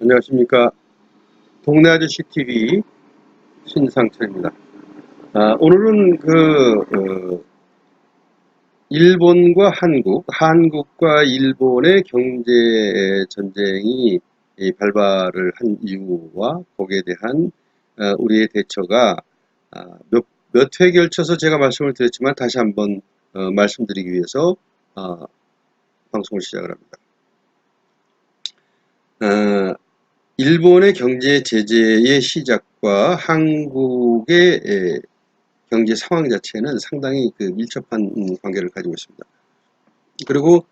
안녕하십니까. 동네 아저씨 TV 신상철입니다. 오늘은 일본과 한국과 일본의 경제 전쟁이 발발을 한 이유와 거기에 대한 우리의 대처가 몇 회 걸쳐서 제가 말씀을 드렸지만 다시 한번 말씀드리기 위해서 방송을 시작을 합니다. 일본의 경제 제재의 시작과 한국의 경제 상황 자체는 상당히 밀접한 관계를 가지고 있습니다. 그리고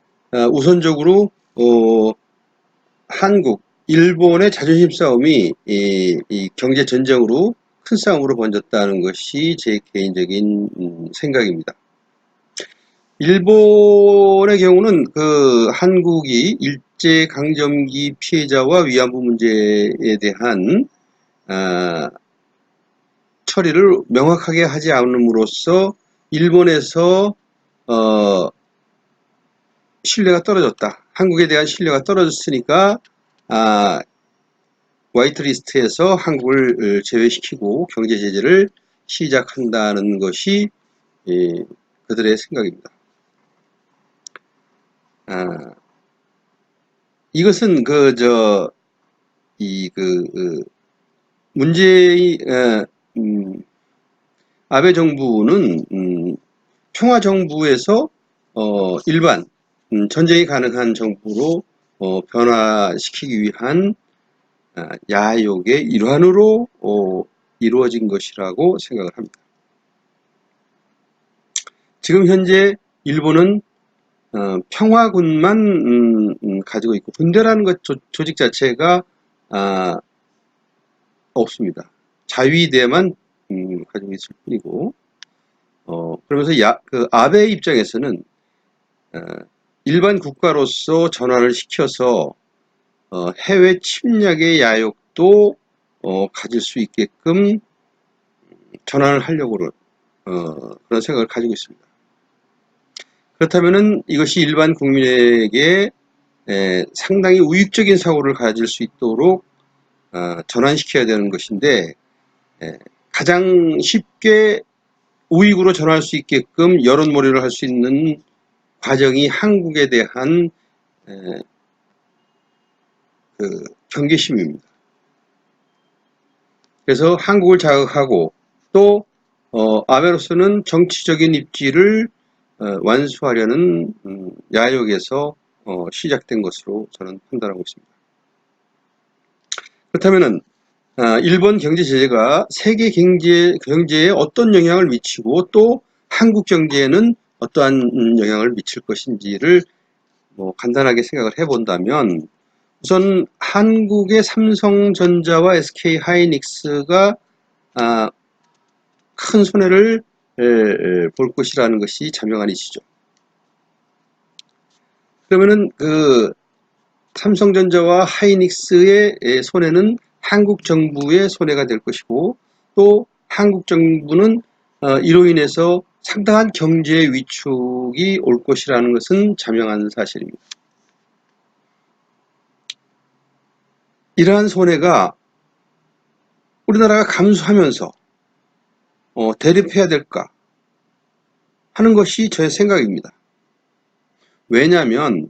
우선적으로 한국, 일본의 자존심 싸움이 이 경제 전쟁으로 큰 싸움으로 번졌다는 것이 제 개인적인 생각입니다. 일본의 경우는 한국이 일제강점기 피해자와 위안부 문제에 대한 처리를 명확하게 하지 않음으로써 일본에서 신뢰가 떨어졌다. 한국에 대한 신뢰가 떨어졌으니까 화이트리스트에서 한국을 제외시키고 경제 제재를 시작한다는 것이 그들의 생각입니다. 이것은 문재인 아베 정부는 평화 정부에서 일반 전쟁이 가능한 정부로 변화시키기 위한 야욕의 일환으로 이루어진 것이라고 생각을 합니다. 지금 현재 일본은 평화군만 가지고 있고 군대라는 것 조직 자체가 없습니다. 자위대만 가지고 있을 뿐이고 그러면서 아베 입장에서는 일반 국가로서 전환을 시켜서 해외 침략의 야욕도 가질 수 있게끔 전환을 하려고 그런 생각을 가지고 있습니다. 그렇다면은 이것이 일반 국민에게 상당히 우익적인 사고를 가질 수 있도록 전환시켜야 되는 것인데 가장 쉽게 우익으로 전환할 수 있게끔 여론몰이를 할 수 있는 과정이 한국에 대한 경계심입니다. 그래서 한국을 자극하고 또 아베로서는 정치적인 입지를 완수하려는 야욕에서 시작된 것으로 저는 판단하고 있습니다. 그렇다면은 일본 경제 제재가 세계 경제에 어떤 영향을 미치고 또 한국 경제에는 어떠한 영향을 미칠 것인지를 간단하게 생각을 해본다면 우선 한국의 삼성전자와 SK 하이닉스가 큰 손해를 볼 것이라는 것이 자명한 이치죠. 그러면은 삼성전자와 하이닉스의 손해는 한국 정부의 손해가 될 것이고 또 한국 정부는 이로 인해서 상당한 경제 위축이 올 것이라는 것은 자명한 사실입니다. 이러한 손해가 우리나라가 감수하면서 대립해야 될까 하는 것이 저의 생각입니다. 왜냐하면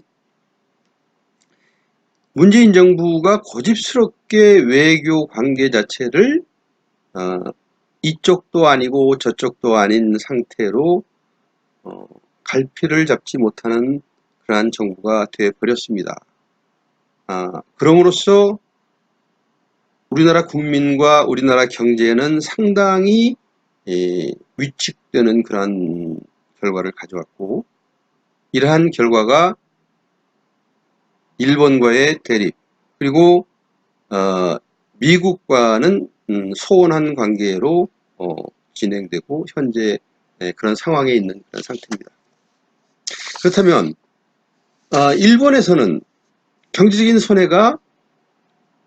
문재인 정부가 고집스럽게 외교 관계 자체를 이쪽도 아니고 저쪽도 아닌 상태로 갈피를 잡지 못하는 그러한 정부가 되어버렸습니다. 그럼으로써 우리나라 국민과 우리나라 경제는 상당히 위축되는 그러한 결과를 가져왔고 이러한 결과가 일본과의 대립 그리고 미국과는 소원한 관계로 진행되고 현재 그런 상황에 있는 그런 상태입니다. 그렇다면 일본에서는 경제적인 손해가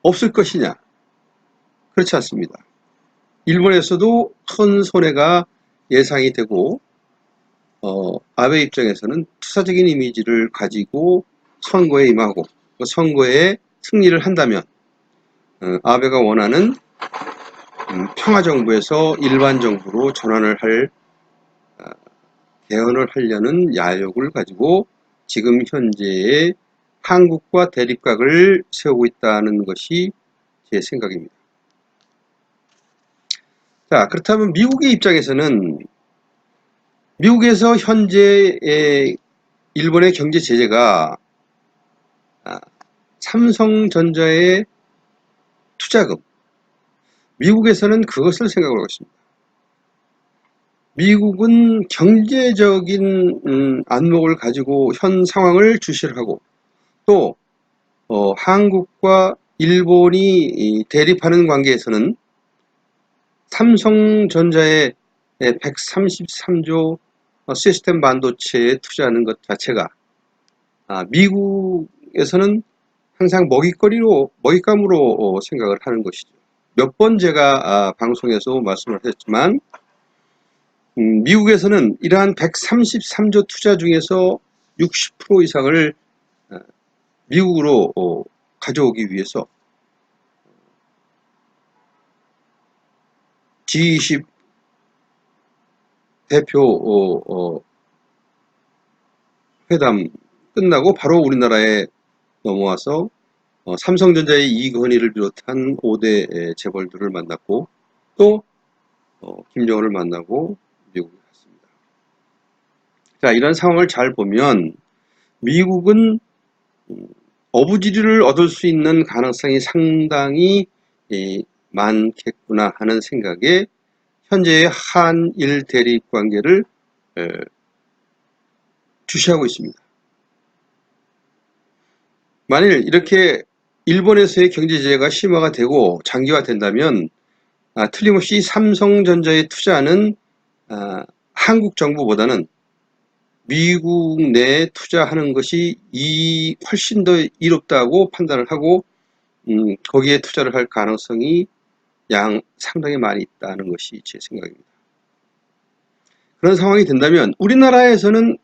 없을 것이냐? 그렇지 않습니다. 일본에서도 큰 손해가 예상이 되고 아베 입장에서는 투사적인 이미지를 가지고 선거에 임하고 선거에 승리를 한다면 아베가 원하는 평화정부에서 일반정부로 전환을 할 개헌을 하려는 야욕을 가지고 지금 현재의 한국과 대립각을 세우고 있다는 것이 제 생각입니다. 자, 그렇다면 미국의 입장에서는 미국에서 현재 일본의 경제 제재가 삼성전자의 투자금, 미국에서는 그것을 생각을 하고 있습니다. 미국은 경제적인 안목을 가지고 현 상황을 주시를 하고 또 한국과 일본이 대립하는 관계에서는 삼성전자의 133조 시스템 반도체에 투자하는 것 자체가 미국에서는 항상 먹잇감으로 생각을 하는 것이죠. 몇 번 제가 방송에서 말씀을 하셨지만 미국에서는 이러한 133조 투자 중에서 60% 이상을 미국으로 가져오기 위해서 G20 대표 회담 끝나고 바로 우리나라에 넘어와서 삼성전자의 이건희를 비롯한 5대 재벌들을 만났고 또 김정은을 만나고 미국에 갔습니다. 자, 이런 상황을 잘 보면 미국은 어부지리를 얻을 수 있는 가능성이 상당히 많겠구나 하는 생각에 현재의 한일 대립 관계를 주시하고 있습니다. 만일 이렇게 일본에서의 경제 제재가 심화가 되고 장기화된다면 틀림없이 삼성전자에 투자하는 한국 정부보다는 미국 내에 투자하는 것이 훨씬 더 이롭다고 판단을 하고 거기에 투자를 할 가능성이 상당히 많이 있다는 것이 제 생각입니다. 그런 상황이 된다면 우리나라에서는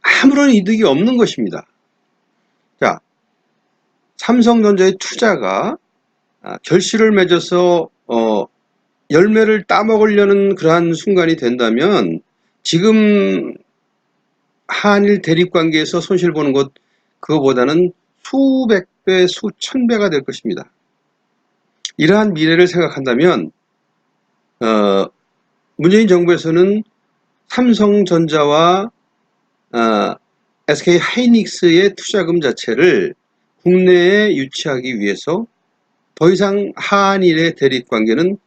아무런 이득이 없는 것입니다. 자, 삼성전자의 투자가 결실을 맺어서 열매를 따먹으려는 그러한 순간이 된다면 지금 한일 대립관계에서 손실 보는 것 그거보다는 수백 배, 수천 배가 될 것입니다. 이러한 미래를 생각한다면 문재인 정부에서는 삼성전자와 SK 하이닉스의 투자금 자체를 국내에 유치하기 위해서 더 이상 한일의 대립관계는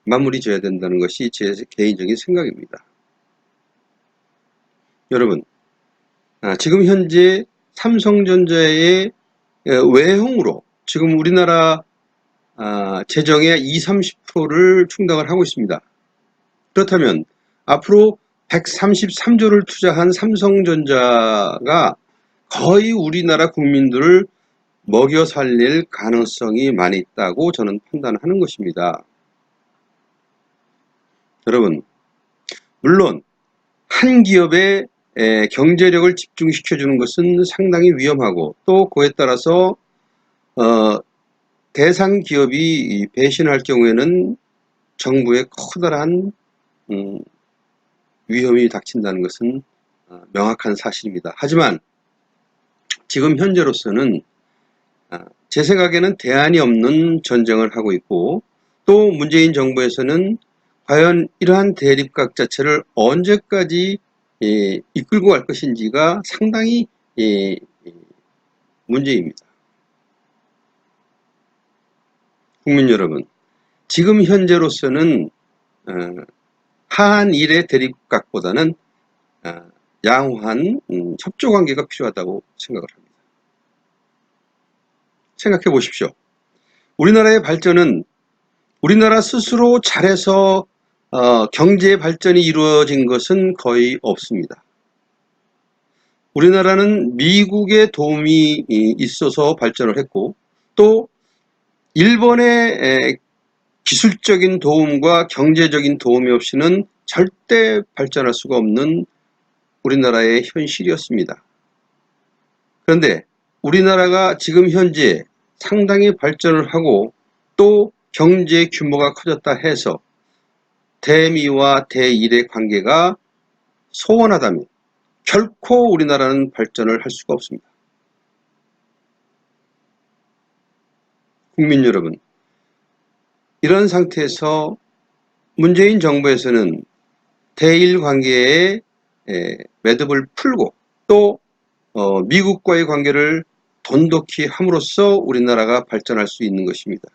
마무리 지어야 된다는 것이 제 개인적인 생각입니다. 여러분, 지금 현재 삼성전자의 외형으로 지금 우리나라 재정의 20-30%를 충당을 하고 있습니다. 그렇다면 앞으로 133조를 투자한 삼성전자가 거의 우리나라 국민들을 먹여 살릴 가능성이 많이 있다고 저는 판단하는 것입니다. 여러분, 물론 한 기업의 경제력을 집중시켜주는 것은 상당히 위험하고 또 그에 따라서 대상 기업이 배신할 경우에는 정부에 커다란 위험이 닥친다는 것은 명확한 사실입니다. 하지만 지금 현재로서는 제 생각에는 대안이 없는 전쟁을 하고 있고 또 문재인 정부에서는 과연 이러한 대립각 자체를 언제까지 이끌고 갈 것인지가 상당히 문제입니다. 국민 여러분, 지금 현재로서는 한일의 대립각보다는 양호한 협조 관계가 필요하다고 생각을 합니다. 생각해 보십시오. 우리나라의 발전은 우리나라 스스로 잘해서 경제 발전이 이루어진 것은 거의 없습니다. 우리나라는 미국의 도움이 있어서 발전을 했고 또 일본의 기술적인 도움과 경제적인 도움이 없이는 절대 발전할 수가 없는 우리나라의 현실이었습니다. 그런데 우리나라가 지금 현재 상당히 발전을 하고 또 경제 규모가 커졌다 해서 대미와 대일의 관계가 소원하다면 결코 우리나라는 발전을 할 수가 없습니다. 국민 여러분, 이런 상태에서 문재인 정부에서는 대일 관계에 매듭을 풀고 또 미국과의 관계를 돈독히 함으로써 우리나라가 발전할 수 있는 것입니다.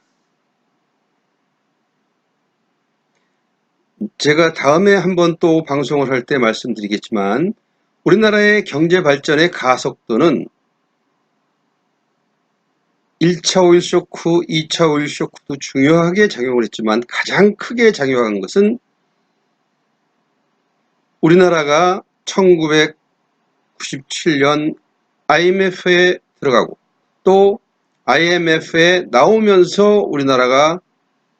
제가 다음에 한번 또 방송을 할 때 말씀드리겠지만 우리나라의 경제 발전의 가속도는 1차 오일 쇼크, 2차 오일 쇼크도 중요하게 작용을 했지만 가장 크게 작용한 것은 우리나라가 1997년 IMF에 들어가고 또 IMF에 나오면서 우리나라가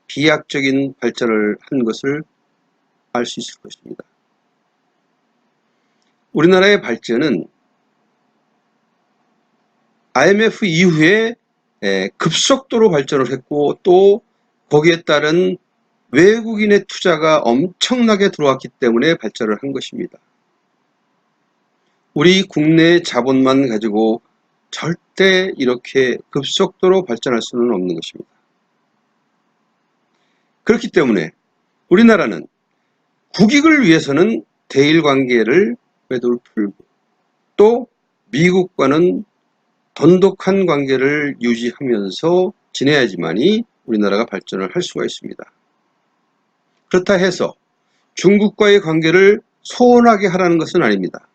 비약적인 발전을 한 것을 알 수 있을 것입니다. 우리나라의 발전은 IMF 이후에 급속도로 발전을 했고 또 거기에 따른 외국인의 투자가 엄청나게 들어왔기 때문에 발전을 한 것입니다. 우리 국내 자본만 가지고 절대 이렇게 급속도로 발전할 수는 없는 것입니다. 그렇기 때문에 우리나라는 국익을 위해서는 대일 관계를 매듭을 풀고 또 미국과는 돈독한 관계를 유지하면서 지내야지만이 우리나라가 발전을 할 수가 있습니다. 그렇다 해서 중국과의 관계를 소원하게 하라는 것은 아닙니다.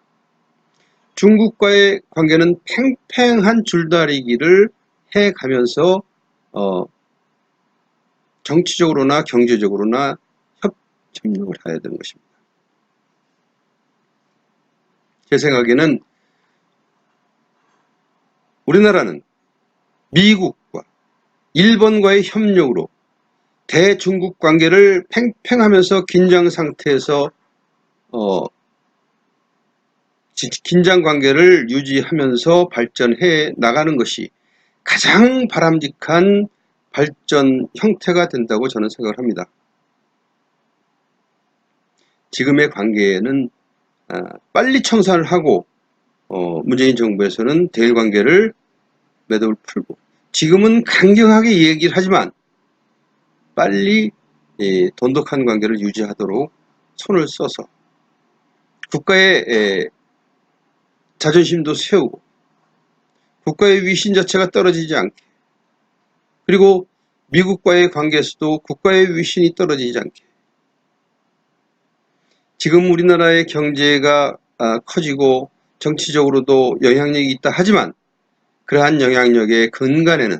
중국과의 관계는 팽팽한 줄다리기를 해가면서 정치적으로나 경제적으로나 협력을 해야 되는 것입니다. 제 생각에는 우리나라는 미국과 일본과의 협력으로 대중국 관계를 팽팽하면서 긴장 상태에서 긴장 관계를 유지하면서 발전해 나가는 것이 가장 바람직한 발전 형태가 된다고 저는 생각을 합니다. 지금의 관계는 빨리 청산을 하고 문재인 정부에서는 대일 관계를 매듭을 풀고 지금은 강경하게 얘기를 하지만 빨리 돈독한 관계를 유지하도록 손을 써서 국가의 자존심도 세우고 국가의 위신 자체가 떨어지지 않게 그리고 미국과의 관계에서도 국가의 위신이 떨어지지 않게 지금 우리나라의 경제가 커지고 정치적으로도 영향력이 있다 하지만 그러한 영향력의 근간에는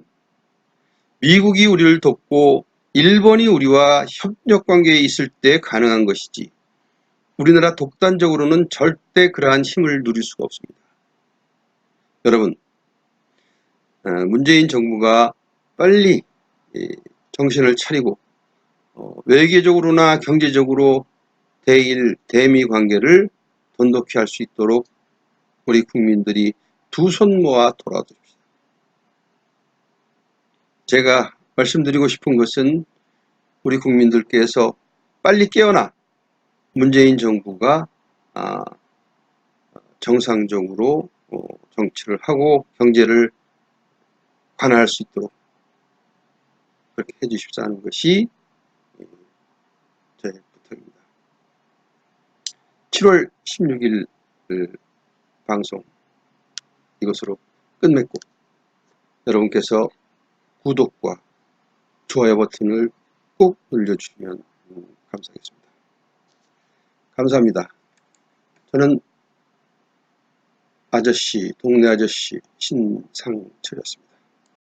미국이 우리를 돕고 일본이 우리와 협력관계에 있을 때 가능한 것이지 우리나라 독단적으로는 절대 그러한 힘을 누릴 수가 없습니다. 여러분, 문재인 정부가 빨리 정신을 차리고 외교적으로나 경제적으로 대일, 대미 관계를 돈독히 할 수 있도록 우리 국민들이 두 손 모아 돌아줍시다. 제가 말씀드리고 싶은 것은 우리 국민들께서 빨리 깨어나 문재인 정부가 정상적으로 정치를 하고 경제를 관할할 수 있도록 그렇게 해주십사 하는 것이 제 부탁입니다. 7월 16일 방송 이것으로 끝맺고 여러분께서 구독과 좋아요 버튼을 꼭 눌러주시면 감사하겠습니다. 감사합니다. 저는 동네 아저씨 신상철이었습니다.